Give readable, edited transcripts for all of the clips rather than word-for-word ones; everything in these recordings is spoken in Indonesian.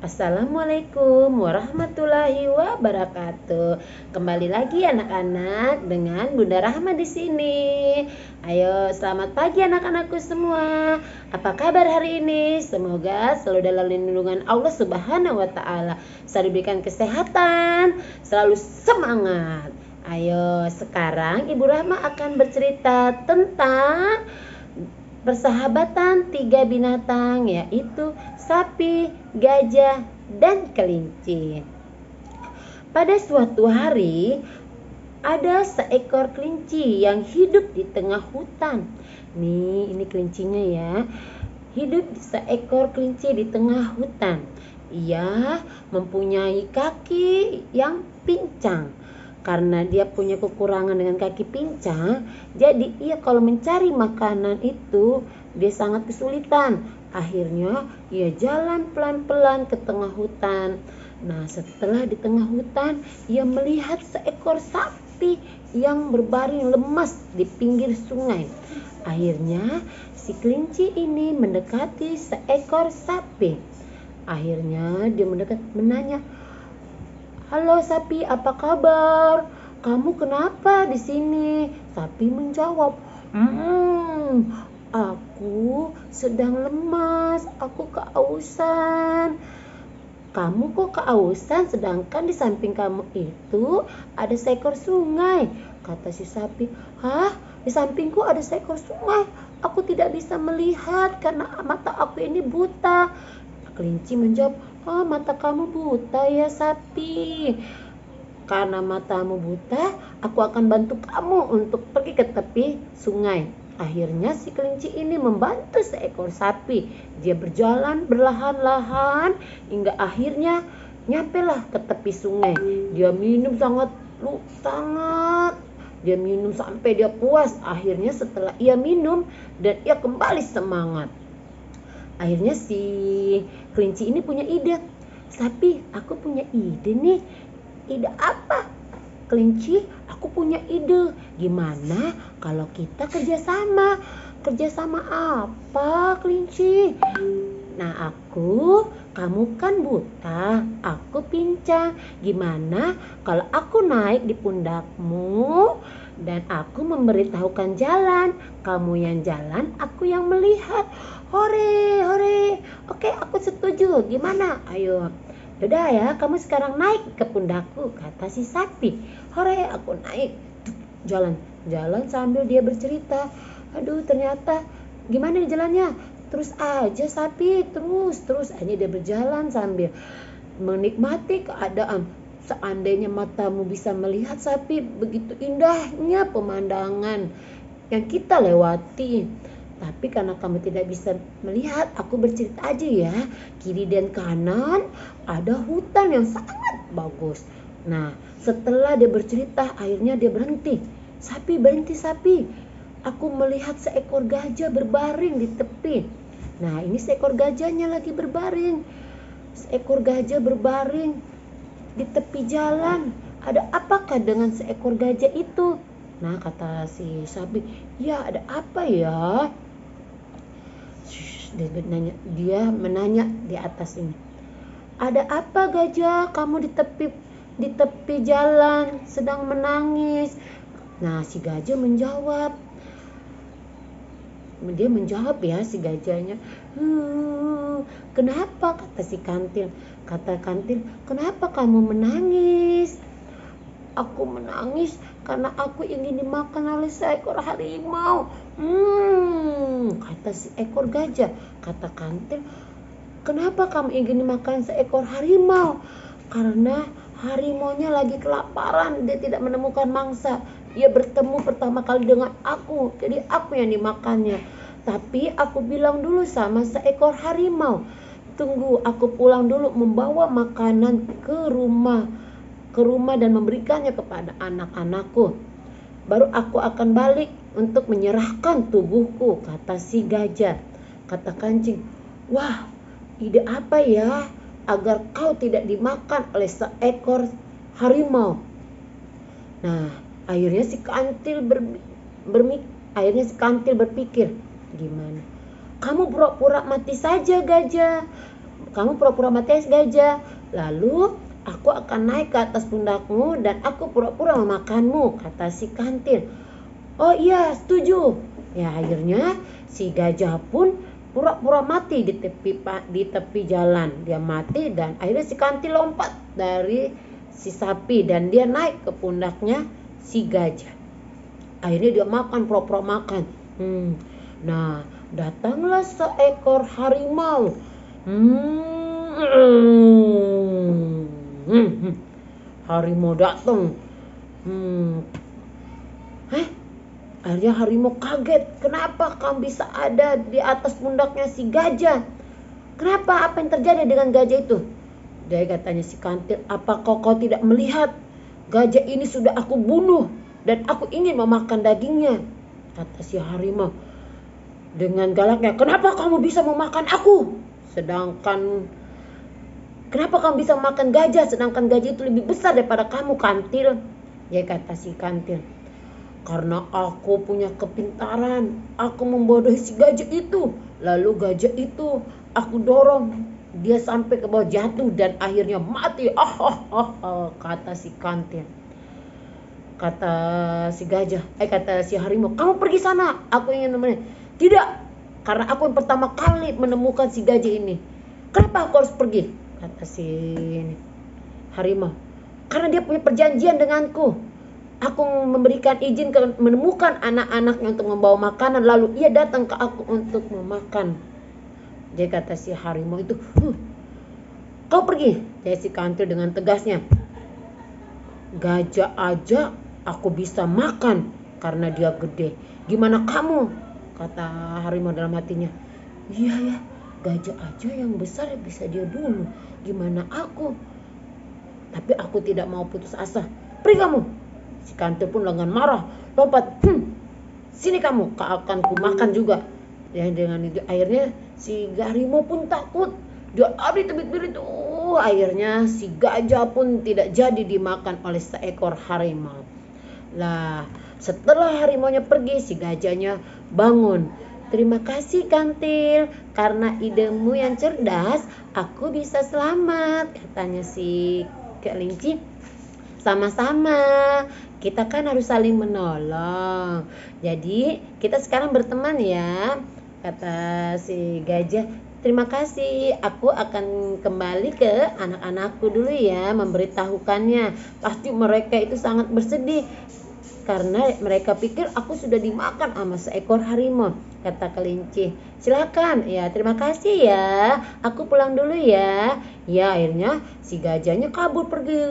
Assalamualaikum warahmatullahi wabarakatuh. Kembali lagi anak-anak dengan Bunda Rahma di sini. Ayo, selamat pagi anak-anakku semua. Apa kabar hari ini? Semoga selalu dalam lindungan Allah Subhanahu wa taala. Selalu diberikan kesehatan, selalu semangat. Ayo, sekarang Ibu Rahma akan bercerita tentang persahabatan tiga binatang, yaitu sapi, gajah, dan kelinci. Pada suatu hari, ada seekor kelinci yang hidup di tengah hutan. Ini kelincinya ya. Hidup seekor kelinci di tengah hutan. Ia mempunyai kaki yang pincang. Karena dia punya kekurangan dengan kaki pincang, jadi ia kalau mencari makanan itu dia sangat kesulitan. Akhirnya ia jalan pelan-pelan ke tengah hutan. Nah, setelah di tengah hutan, ia melihat seekor sapi yang berbaring lemas di pinggir sungai. Akhirnya si kelinci ini mendekati seekor sapi. Akhirnya dia menanya, "Halo sapi, apa kabar? Kamu kenapa di sini?" Sapi menjawab, Aku sedang lemas, aku kehausan." "Kamu kok kehausan sedangkan di samping kamu itu ada seekor sungai?" kata si sapi. "Hah? Di sampingku ada seekor sungai? Aku tidak bisa melihat karena mata aku ini buta." Kelinci menjawab, "Oh, mata kamu buta ya sapi. Karena matamu buta, aku akan bantu kamu untuk pergi ke tepi sungai." Akhirnya si kelinci ini membantu seekor sapi. Dia berjalan perlahan-lahan hingga akhirnya nyampelah ke tepi sungai. Dia minum dia minum sampai dia puas. Akhirnya setelah ia minum dan ia kembali semangat. Akhirnya si kelinci ini punya ide. "Sapi, aku punya ide nih." "Ide apa?" "Kelinci, aku punya ide. Gimana kalau kita kerjasama?" "Kerjasama apa, kelinci?" "Nah, kamu kan buta, aku pincang. Gimana kalau aku naik di pundakmu dan aku memberitahukan jalan, kamu yang jalan, aku yang melihat." "Hore, hore. Oke, aku setuju. Gimana? Ayo." "Yaudah ya, kamu sekarang naik ke pundakku," kata si sapi. "Hore, aku naik." Jalan sambil dia bercerita. "Aduh, ternyata gimana nih jalannya?" "Terus aja sapi, terus." Akhirnya dia berjalan sambil menikmati keadaan. Seandainya matamu bisa melihat sapi, begitu indahnya pemandangan yang kita lewati. Tapi karena kamu tidak bisa melihat, aku bercerita aja ya. Kiri dan kanan ada hutan yang sangat bagus. Nah, setelah dia bercerita, akhirnya dia berhenti. "Sapi, berhenti sapi. Aku melihat seekor gajah berbaring di tepi." Nah, ini seekor gajahnya lagi berbaring. Seekor gajah berbaring di tepi jalan. "Ada apakah dengan seekor gajah itu?" Nah, kata si sapi, "Ya, ada apa ya?" Dia menanya di atas ini. "Ada apa gajah? Kamu di tepi jalan sedang menangis." Nah, si gajah menjawab. Dia menjawab ya si gajahnya. "Kenapa?" kata si kantil. Kata kantil, "Kenapa kamu menangis?" "Aku menangis karena aku ingin dimakan oleh seekor harimau." Kata si ekor gajah. Kata kantil, "Kenapa kamu ingin dimakan seekor harimau?" "Karena harimaunya lagi kelaparan, dia tidak menemukan mangsa. Ia bertemu pertama kali dengan aku, jadi aku yang dimakannya. Tapi aku bilang dulu sama seekor harimau, tunggu aku pulang dulu membawa makanan ke rumah dan memberikannya kepada anak-anakku. Baru aku akan balik untuk menyerahkan tubuhku," kata si gajah. Kata kancing, "Wah, ide apa ya agar kau tidak dimakan oleh seekor harimau?" Nah, akhirnya si kantil berpikir, "Gimana? Kamu pura-pura mati saja gajah. kamu pura-pura mati gajah. Lalu aku akan naik ke atas pundakmu dan aku pura-pura memakanmu, kata si kantil. Oh iya, setuju. Ya, akhirnya si gajah pun pura-pura mati di tepi jalan. Dia mati dan akhirnya si kantil lompat dari si sapi dan dia naik ke pundaknya si gajah. Akhirnya dia makan, pura-pura makan. Nah, datanglah seekor harimau. Harimau datang. Akhirnya harimau kaget. Kenapa kamu bisa ada di atas pundaknya si gajah? Kenapa? Apa yang terjadi dengan gajah itu? Dia katanya si kantil, apakah kau tidak melihat? Gajah ini sudah aku bunuh dan aku ingin memakan dagingnya. Kata si harimau dengan galaknya, kenapa kamu bisa memakan aku? Kenapa kamu bisa makan gajah sedangkan gajah itu lebih besar daripada kamu, kantil? Ya, kata si kantil, karena aku punya kepintaran, aku membodohi si gajah itu. Lalu gajah itu aku dorong, dia sampai ke bawah, jatuh dan akhirnya mati. Kata si kantil. Kata si gajah, kata si harimau, kamu pergi sana, aku ingin nemenin. Tidak, karena aku yang pertama kali menemukan si gajah ini. Kenapa aku harus pergi? Kata si harimau, karena dia punya perjanjian denganku. Aku memberikan izin menemukan anak-anaknya untuk membawa makanan, lalu ia datang ke aku untuk memakan. Jadi kata si harimau itu, kau pergi. Jadi si kantil dengan tegasnya, gajah aja aku bisa makan karena dia gede. Gimana kamu? Kata harimau dalam hatinya. Iya ya, gajah aja yang besar bisa dia bunuh. Gimana aku? Tapi aku tidak mau putus asa. Pergi kamu. Si kantil pun dengan marah lompat. Sini kamu, akan ku makan juga. Ya, dengan itu akhirnya si harimau pun takut. Dia lari tebit-tebit. Akhirnya si gajah pun tidak jadi dimakan oleh seekor harimau. Lah, setelah harimaunya pergi, si gajahnya bangun. Terima kasih kantil, karena idemu yang cerdas, aku bisa selamat, katanya si kelinci. Sama-sama, kita kan harus saling menolong. Jadi kita sekarang berteman ya, kata si gajah. Terima kasih, aku akan kembali ke anak-anakku dulu ya, memberitahukannya. Pasti mereka itu sangat bersedih karena mereka pikir aku sudah dimakan sama seekor harimau, kata kelinci. Silakan, ya terima kasih ya, aku pulang dulu ya. Ya, akhirnya si gajahnya kabur pergi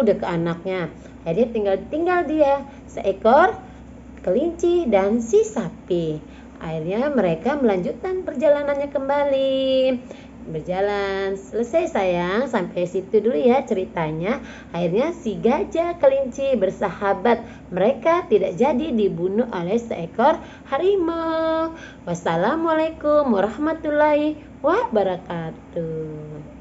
ke anaknya. Akhirnya tinggal dia, seekor kelinci dan si sapi. Akhirnya mereka melanjutkan perjalanannya kembali. Berjalan selesai sayang, sampai situ dulu ya ceritanya. Akhirnya si gajah kelinci bersahabat, mereka tidak jadi dibunuh oleh seekor harimau. Wassalamualaikum warahmatullahi wabarakatuh.